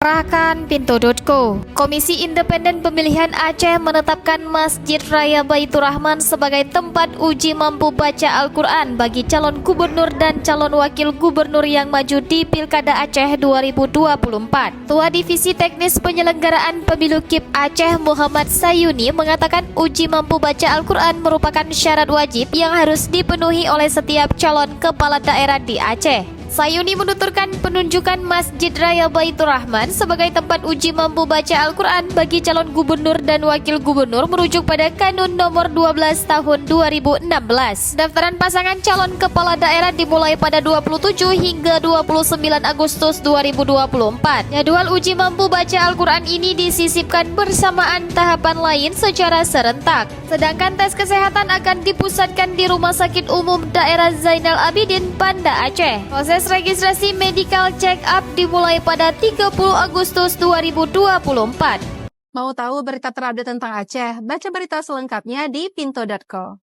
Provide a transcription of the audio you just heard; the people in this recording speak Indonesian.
Rahkan Pintu.co. Komisi Independen Pemilihan Aceh menetapkan Masjid Raya Baitur Rahman sebagai tempat uji mampu baca Al-Quran bagi calon gubernur dan calon wakil gubernur yang maju di Pilkada Aceh 2024. Ketua Divisi Teknis Penyelenggaraan Pemilu KIP Aceh Muhammad Sayuni mengatakan uji mampu baca Al-Quran merupakan syarat wajib yang harus dipenuhi oleh setiap calon kepala daerah di Aceh. Sayuni menuturkan penunjukan Masjid Raya Baitur Rahman sebagai tempat uji mampu baca Al-Quran bagi calon gubernur dan wakil gubernur merujuk pada Kanun nomor 12 tahun 2016. Daftaran pasangan calon kepala daerah dimulai pada 27 hingga 29 Agustus 2024. Jadwal uji mampu baca Al-Quran ini disisipkan bersamaan tahapan lain secara serentak. Sedangkan tes kesehatan akan dipusatkan di Rumah Sakit Umum Daerah Zainal Abidin, Banda Aceh. Proses registrasi medical check-up dimulai pada 30 Agustus 2024. Mau tahu berita terupdate tentang Aceh? Baca berita selengkapnya di Pintu.co.